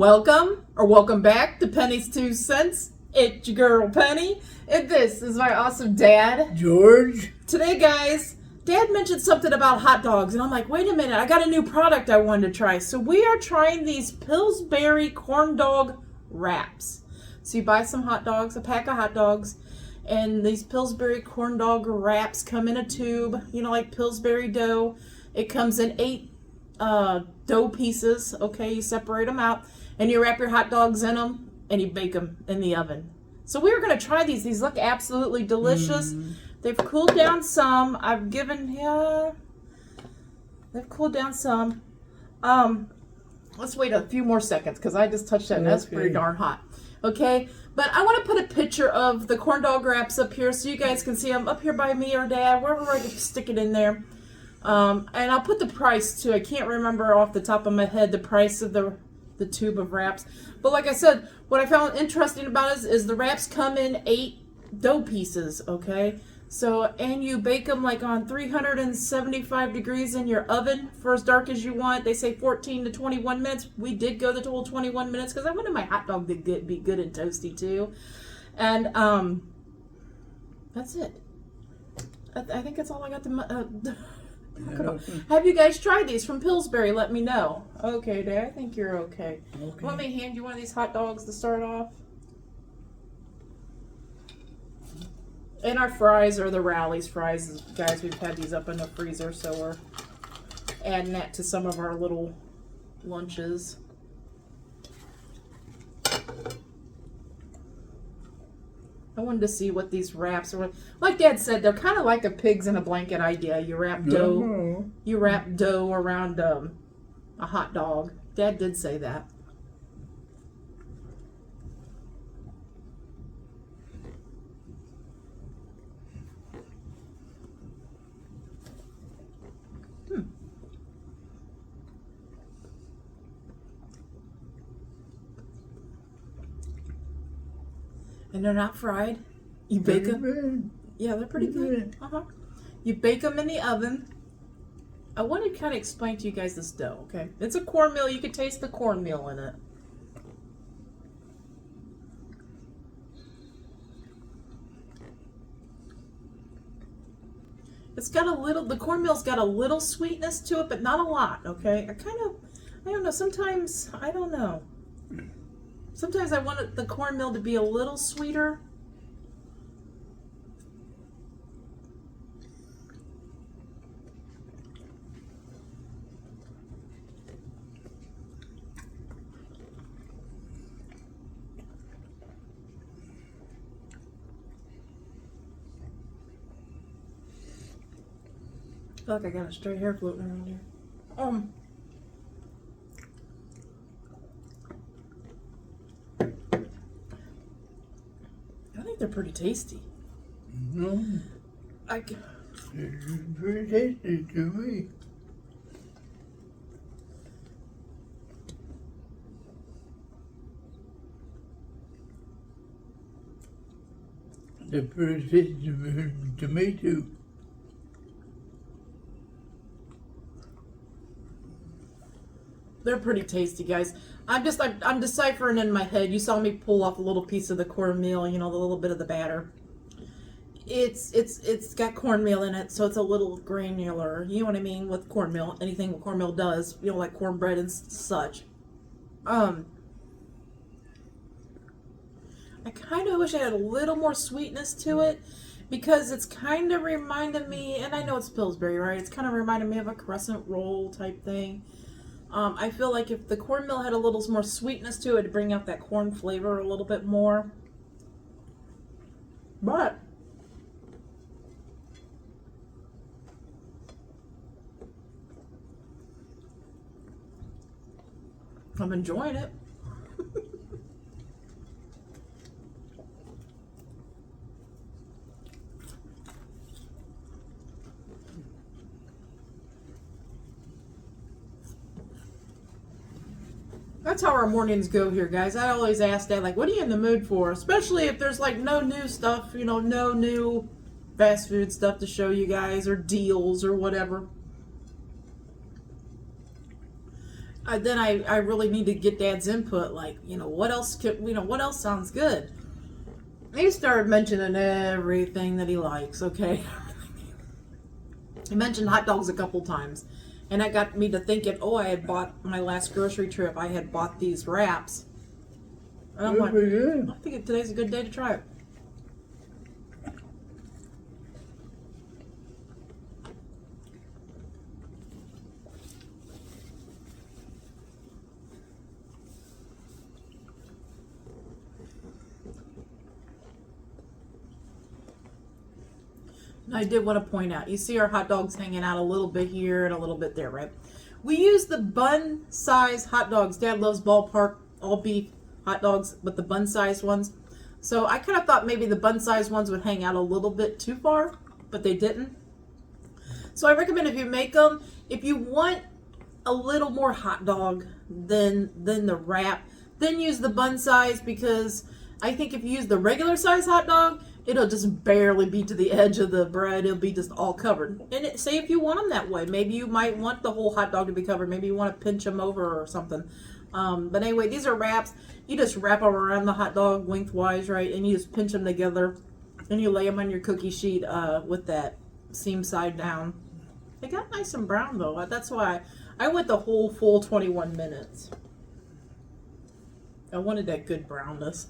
Welcome back to Penny's Two Cents. It's your girl Penny, and this is my awesome dad, George. Today, guys, Dad mentioned something about hot dogs, and I'm like, wait a minute, I got a new product I wanted to try. So we are trying these Pillsbury Corndog Wraps. So you buy some hot dogs, a pack of hot dogs, and these Pillsbury Corndog Wraps come in a tube, like Pillsbury dough. It comes in 8 dough pieces. Okay, you separate them out, and you wrap your hot dogs in them, and you bake them in the oven. So we were going to try these. These look absolutely delicious. They've cooled down some. They've cooled down some. Let's wait a few more seconds because I just touched that and that's pretty darn hot. Okay, but I want to put a picture of the corn dog wraps up here so you guys can see them up here by me or Dad, wherever I can stick it in there. And I'll put the price too. I can't remember off the top of my head the price of the tube of wraps. But like I said, what I found interesting about it is the wraps come in 8 dough pieces, okay? So, and you bake them like on 375 degrees in your oven for as dark as you want. They say 14 to 21 minutes. We did go the total 21 minutes because I wanted my hot dog to be good and toasty too. And that's it. I think that's all I got to... Have you guys tried these from Pillsbury? Let me know. Okay, Dad, I think you're okay. Want me to hand you one of these hot dogs to start off? And our fries are the Rally's fries. Guys, we've had these up in the freezer, so we're adding that to some of our little lunches. I wanted to see what these wraps are. Like Dad said, they're kind of like a pigs in a blanket idea. You wrap dough. You wrap dough around a hot dog. Dad did say that. And they're not fried. You bake them. Yeah, they're pretty good. You bake them in the oven. I want to kind of explain to you guys this dough, okay? It's a cornmeal. You can taste the cornmeal in it. It's got a little, the cornmeal's got a little sweetness to it, but not a lot, okay? I don't know, sometimes, I don't know. Sometimes I want the cornmeal to be a little sweeter. I feel like I got a stray hair floating around here. I think they're pretty tasty. They're pretty tasty to me. They're pretty tasty to me too. They're pretty tasty, guys. I'm deciphering in my head. You saw me pull off a little piece of the cornmeal, the little bit of the batter. It's got cornmeal in it, so it's a little granular. You know what I mean with cornmeal. Anything what cornmeal does, like cornbread and such. I kind of wish I had a little more sweetness to it because it's kind of reminding me, and I know it's Pillsbury, right? It's kind of reminding me of a crescent roll type thing. I feel like if the cornmeal had a little more sweetness to it, it'd bring out that corn flavor a little bit more. But I'm enjoying it. That's how our mornings go here, guys. I always ask Dad, like, what are you in the mood for? Especially if there's, like, no new stuff, no new fast food stuff to show you guys or deals or whatever. I really need to get Dad's input. Like, what else what else sounds good? He started mentioning everything that he likes. Okay, he mentioned hot dogs a couple times, and that got me to thinking. Oh, I had bought my last grocery trip. I had bought these wraps, and I'm like, good. I think today's a good day to try it. I did want to point out, you see our hot dogs hanging out a little bit here and a little bit there, right? We use the bun size hot dogs. Dad loves ballpark all beef hot dogs, but the bun size ones. So I kind of thought maybe the bun size ones would hang out a little bit too far, but they didn't. So I recommend if you make them, if you want a little more hot dog than the wrap, then use the bun size, because I think if you use the regular size hot dog, it'll just barely be to the edge of the bread. It'll be just all covered. And say if you want them that way, maybe you might want the whole hot dog to be covered. Maybe you want to pinch them over or something. But anyway, these are wraps. You just wrap them around the hot dog lengthwise, right? And you just pinch them together. And you lay them on your cookie sheet with that seam side down. They got nice and brown though. That's why I went the whole full 21 minutes. I wanted that good brownness.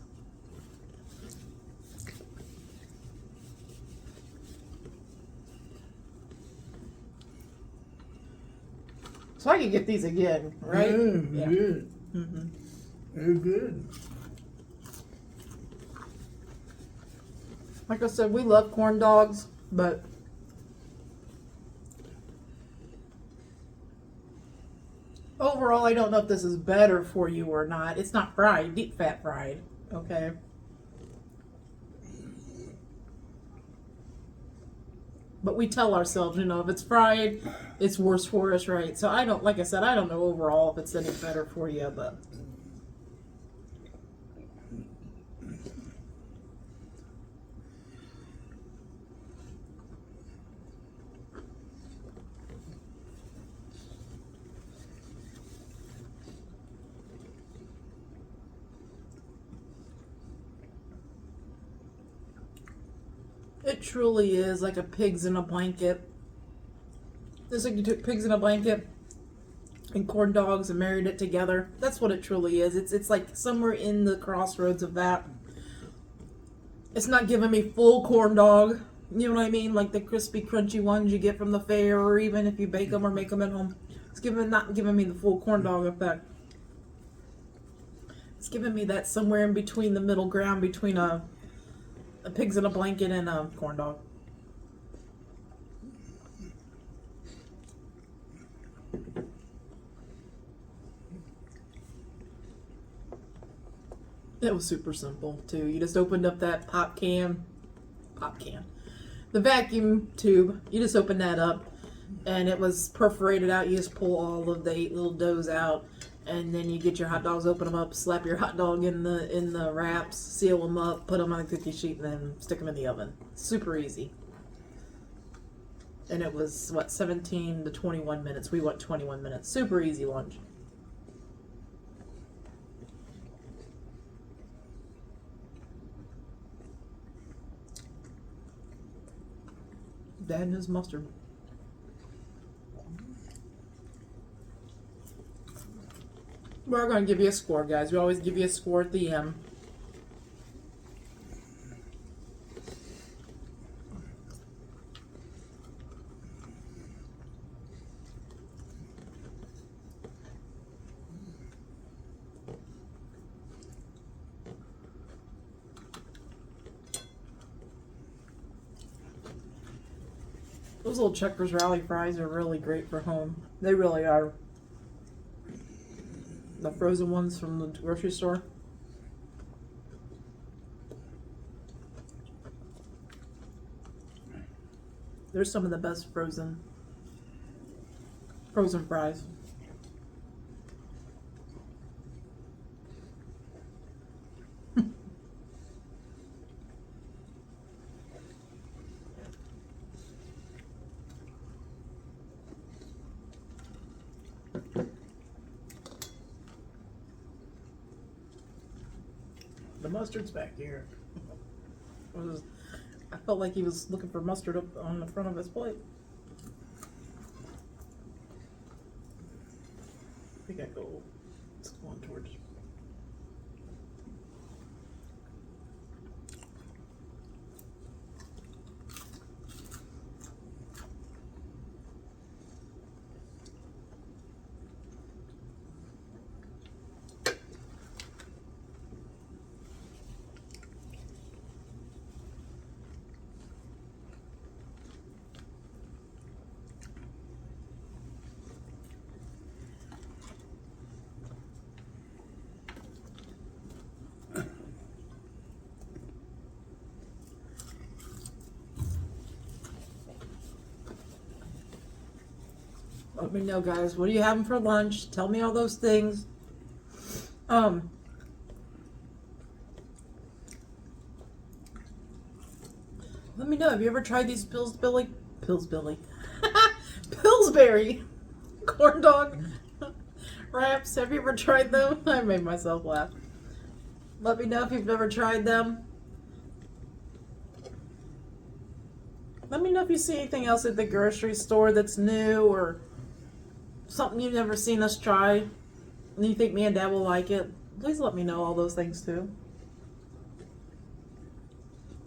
So I can get these again, right? Yeah, good. Mm-hmm. They're good. Like I said, we love corn dogs, but overall, I don't know if this is better for you or not. It's not fried, deep fat fried, okay? But we tell ourselves, if it's fried, it's worse for us, right? So like I said, I don't know overall if it's any better for you, but. It truly is like a pigs in a blanket. It's like you took pigs in a blanket and corn dogs and married it together. That's what it truly is. It's like somewhere in the crossroads of that. It's not giving me full corn dog. You know what I mean? Like the crispy, crunchy ones you get from the fair, or even if you bake them or make them at home. It's not giving me the full corn dog effect. It's giving me that somewhere in between, the middle ground between a pigs in a blanket and a corn dog. It was super simple too. You just opened up that pop can, the vacuum tube. You just opened that up, and it was perforated out. You just pull all of the 8 little doughs out, and then you get your hot dogs, open them up, slap your hot dog in the wraps, seal them up, put them on a cookie sheet, and then stick them in the oven. Super easy. And it was 17 to 21 minutes. We went 21 minutes. Super easy lunch. Dad and his mustard. We're going to give you a score, guys. We always give you a score at the end. Those little Checkers Rally fries are really great for home. They really are. The frozen ones from the grocery store. They're some of the best frozen fries. The mustard's back here. I felt like he was looking for mustard up on the front of his plate. I think it's going towards. Let me know, guys. What are you having for lunch? Tell me all those things. Let me know. Have you ever tried these Pillsbury Corndog Wraps? Have you ever tried them? I made myself laugh. Let me know if you've ever tried them. Let me know if you see anything else at the grocery store that's new or something you've never seen us try and you think me and Dad will like it. Please let me know all those things too.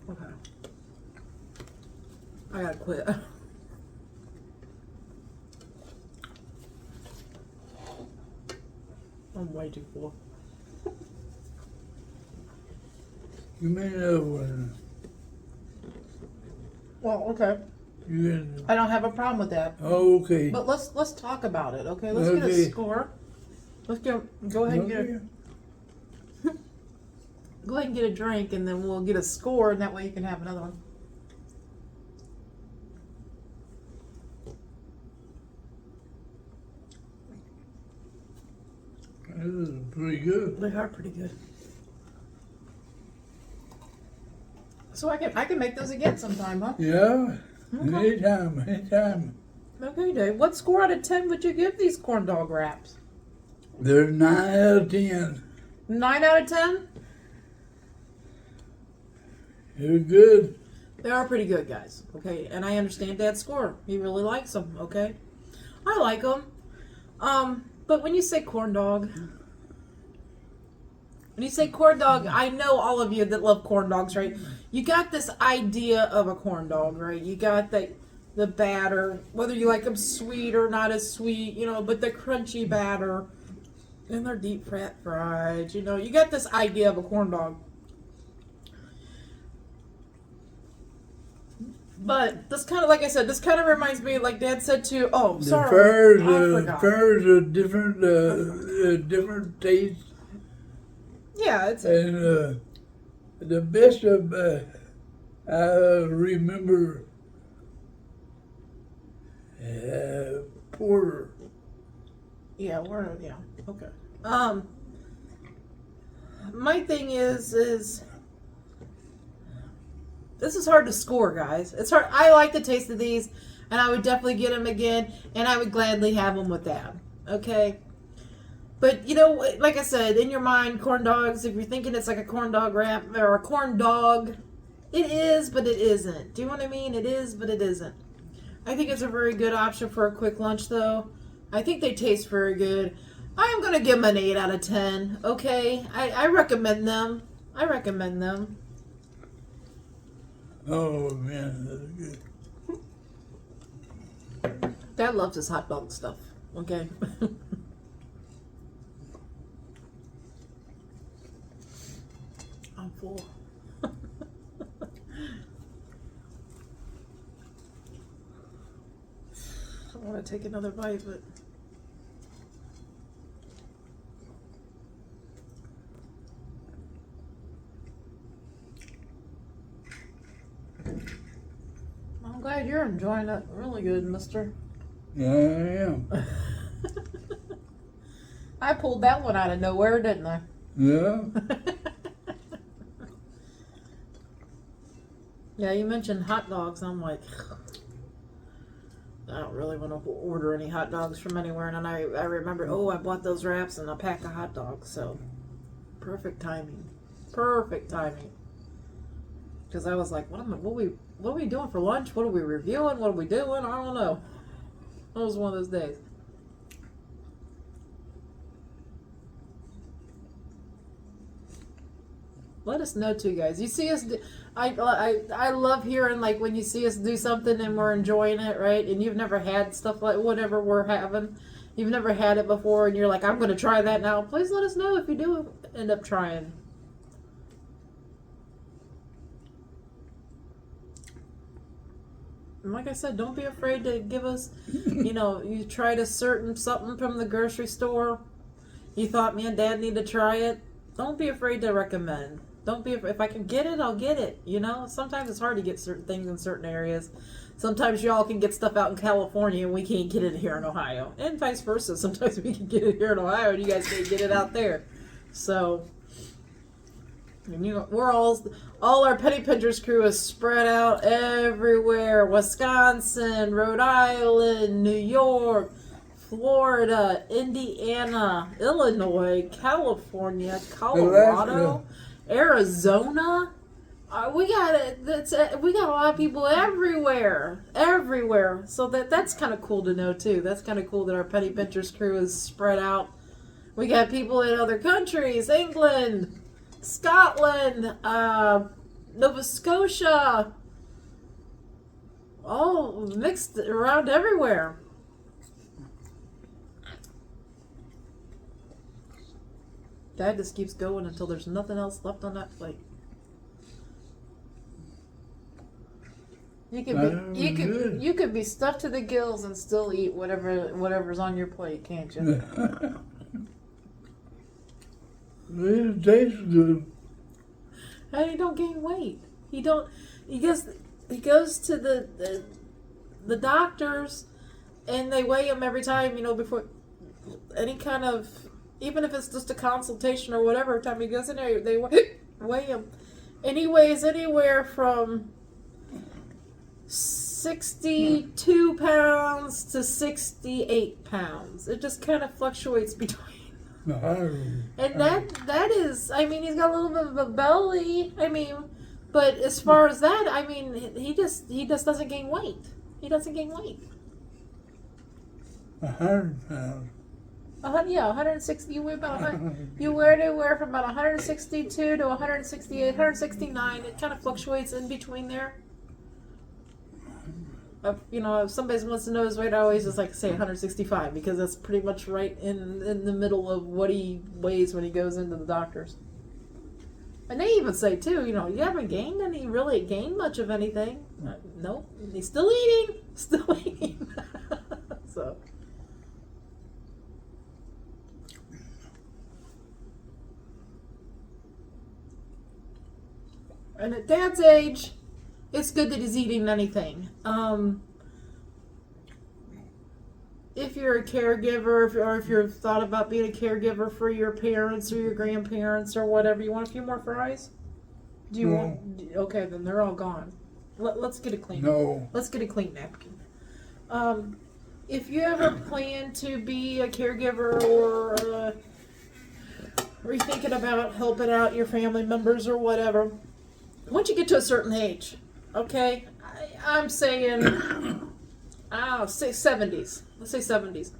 Okay. I gotta quit. I'm way too full. You may know when Well, okay. you can. I don't have a problem with that. Oh, okay. But let's talk about it, okay? Let's get a Okay. score. Let's go ahead and get Okay. go ahead and get a drink, and then we'll get a score, and that way you can have another one. This is pretty good. They are pretty good. So I can make those again sometime, huh? Yeah. Okay. Anytime. Okay, Dave. What score out of 10 would you give these corn dog wraps? They're 9 out of 10. 9 out of 10? They're good. They are pretty good, guys. Okay, and I understand Dad's score. He really likes them. Okay, I like them. But when you say corn dog, I know all of you that love corn dogs, right? You got this idea of a corn dog, right? You got the batter, whether you like them sweet or not as sweet, but the crunchy batter, and they're deep fried. You got this idea of a corn dog. But this kind of, like I said, this kind of reminds me, like Dad said too. Oh, sorry, I forgot. Furs are different taste. Yeah, it's And the best of I remember porter. yeah, okay. My thing is this is hard to score, guys. It's hard. I like the taste of these, and I would definitely get them again, and I would gladly have them with Dad. Okay. But, like I said, in your mind, corn dogs, if you're thinking it's like a corn dog wrap or a corn dog, it is, but it isn't. Do you know what I mean? It is, but it isn't. I think it's a very good option for a quick lunch, though. I think they taste very good. I am going to give them an 8 out of 10, okay? I recommend them. Oh man, that's good. Dad loves his hot dog stuff, okay? I'm full. I want to take another bite, but I'm glad you're enjoying it. Really good, mister. Yeah, I am. I pulled that one out of nowhere, didn't I? Yeah. Yeah, you mentioned hot dogs. I'm like, I don't really want to order any hot dogs from anywhere. And then I remember, I bought those wraps and a pack of hot dogs. So, perfect timing. Perfect timing. Because I was like, what are we doing for lunch? What are we reviewing? What are we doing? I don't know. It was one of those days. Let us know too, guys. You see us. I love hearing like when you see us do something and we're enjoying it, right? And you've never had stuff like whatever we're having. You've never had it before, and you're like, I'm going to try that now. Please let us know if you do end up trying. And like I said, don't be afraid to give us, you tried a certain something from the grocery store. You thought me and Dad need to try it. Don't be afraid to recommend. Don't be if I can get it, I'll get it. Sometimes it's hard to get certain things in certain areas. Sometimes y'all can get stuff out in California and we can't get it here in Ohio, and vice versa. Sometimes we can get it here in Ohio and you guys can't get it out there. So, we're all our Penny Pinchers crew is spread out everywhere: Wisconsin, Rhode Island, New York, Florida, Indiana, Illinois, California, Colorado, Arizona. We got it. We got a lot of people everywhere. So that's kind of cool to know too. That's kind of cool that our Penny Pinchers crew is spread out. We got people in other countries: England, Scotland, Nova Scotia, all mixed around everywhere. Dad just keeps going until there's nothing else left on that plate. You could be stuffed to the gills and still eat whatever's on your plate, can't you? It tastes good. And he don't gain weight. He goes to the doctors, and they weigh him every time, before any kind of, even if it's just a consultation or whatever. Every time he goes in there, they weigh him, and he weighs anywhere from 62 pounds to 68 pounds. It just kind of fluctuates between. And that is, he's got a little bit of a belly. But as far as that, he just doesn't gain weight. He doesn't gain weight. 100 pounds. 160. You weigh about 100. You wear anywhere from about 162 to 168, 169. It kind of fluctuates in between there. If somebody wants to know his weight, I always just like to say 165 because that's pretty much right in the middle of what he weighs when he goes into the doctors. And they even say too, you haven't gained much of anything. No, he's still eating, So. And at Dad's age, it's good that he's eating anything. If you're a caregiver, or if you've thought about being a caregiver for your parents or your grandparents or whatever, you want a few more fries? Do you want? Okay, then they're all gone. Let's get a clean. No. Let's get a clean napkin. If you ever plan to be a caregiver or you're thinking about helping out your family members or whatever, once you get to a certain age, okay, I'm saying, 70s. Let's say 70s.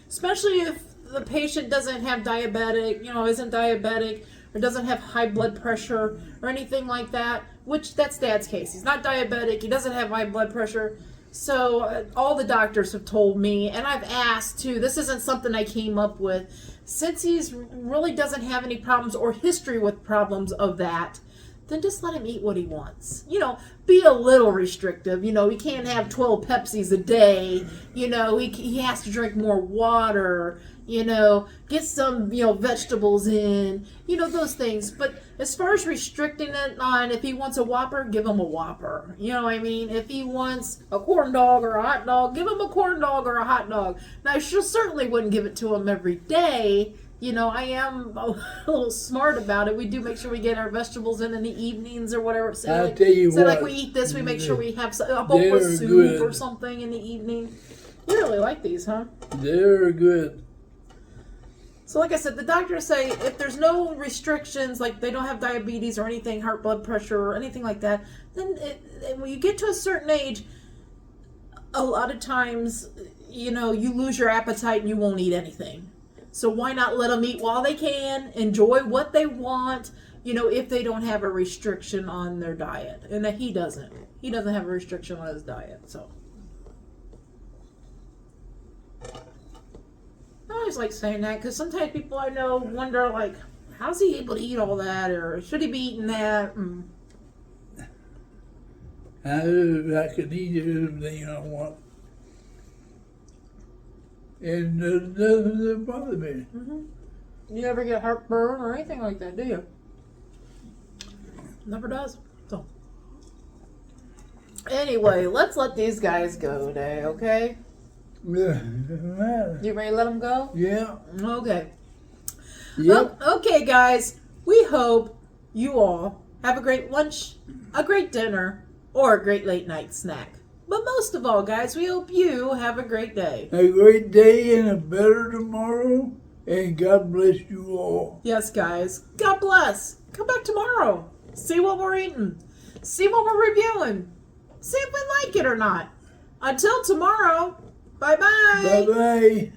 Especially if the patient doesn't have isn't diabetic, or doesn't have high blood pressure or anything like that, which that's Dad's case. He's not diabetic, he doesn't have high blood pressure. So all the doctors have told me, and I've asked too, this isn't something I came up with, since he's really doesn't have any problems or history with problems of that, then just let him eat what he wants. Be a little restrictive. He can't have 12 Pepsis a day. He has to drink more water. Get some, vegetables in. Those things. But as far as restricting it on, if he wants a Whopper, give him a Whopper. If he wants a corn dog or a hot dog, give him a corn dog or a hot dog. Now, I certainly wouldn't give it to him every day. I am a little smart about it. We do make sure we get our vegetables in the evenings or whatever. I'll tell you what. Like we eat this, we make sure we have a bowl of soup good. Or something in the evening. You really like these, huh? They're good. So like I said, the doctors say if there's no restrictions, like they don't have diabetes or anything, heart, blood pressure or anything like that, then when you get to a certain age, a lot of times, you know, you lose your appetite and you won't eat anything. So why not let them eat while they can, enjoy what they want, you know, if they don't have a restriction on their diet. And that he doesn't. He doesn't have a restriction on his diet, so. I always like saying that because sometimes people I know wonder, like, how's he able to eat all that, or should he be eating that? I can eat everything I want. And nothing doesn't bother me. You never get heartburn or anything like that, do you? Never does. So, anyway, let's let these guys go today, okay? Yeah. You ready to let them go? Yeah. Okay. Yep. Okay, guys. We hope you all have a great lunch, a great dinner, or a great late night snack. But most of all, guys, we hope you have a great day. A great day and a better tomorrow. And God bless you all. Yes, guys. God bless. Come back tomorrow. See what we're eating. See what we're reviewing. See if we like it or not. Until tomorrow. Bye-bye. Bye-bye.